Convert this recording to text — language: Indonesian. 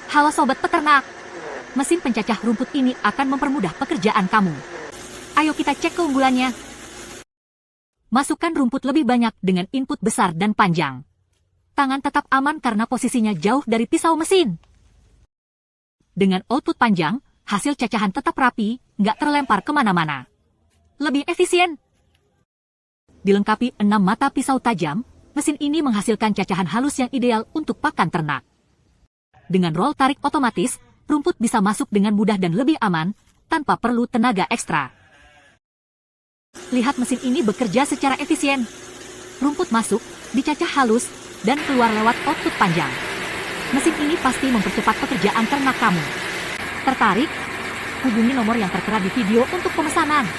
Halo sobat peternak. Mesin pencacah rumput ini akan mempermudah pekerjaan kamu. Ayo kita cek keunggulannya. Masukkan rumput lebih banyak dengan input besar dan panjang. Tangan tetap aman karena posisinya jauh dari pisau mesin. Dengan output panjang, hasil cacahan tetap rapi, nggak terlempar kemana-mana. Lebih efisien. Dilengkapi 6 mata pisau tajam, mesin ini menghasilkan cacahan halus yang ideal untuk pakan ternak. Dengan roll tarik otomatis, rumput bisa masuk dengan mudah dan lebih aman, tanpa perlu tenaga ekstra. Lihat mesin ini bekerja secara efisien. Rumput masuk, dicacah halus, dan keluar lewat output panjang. Mesin ini pasti mempercepat pekerjaan ternak kamu. Tertarik? Hubungi nomor yang tertera di video untuk pemesanan.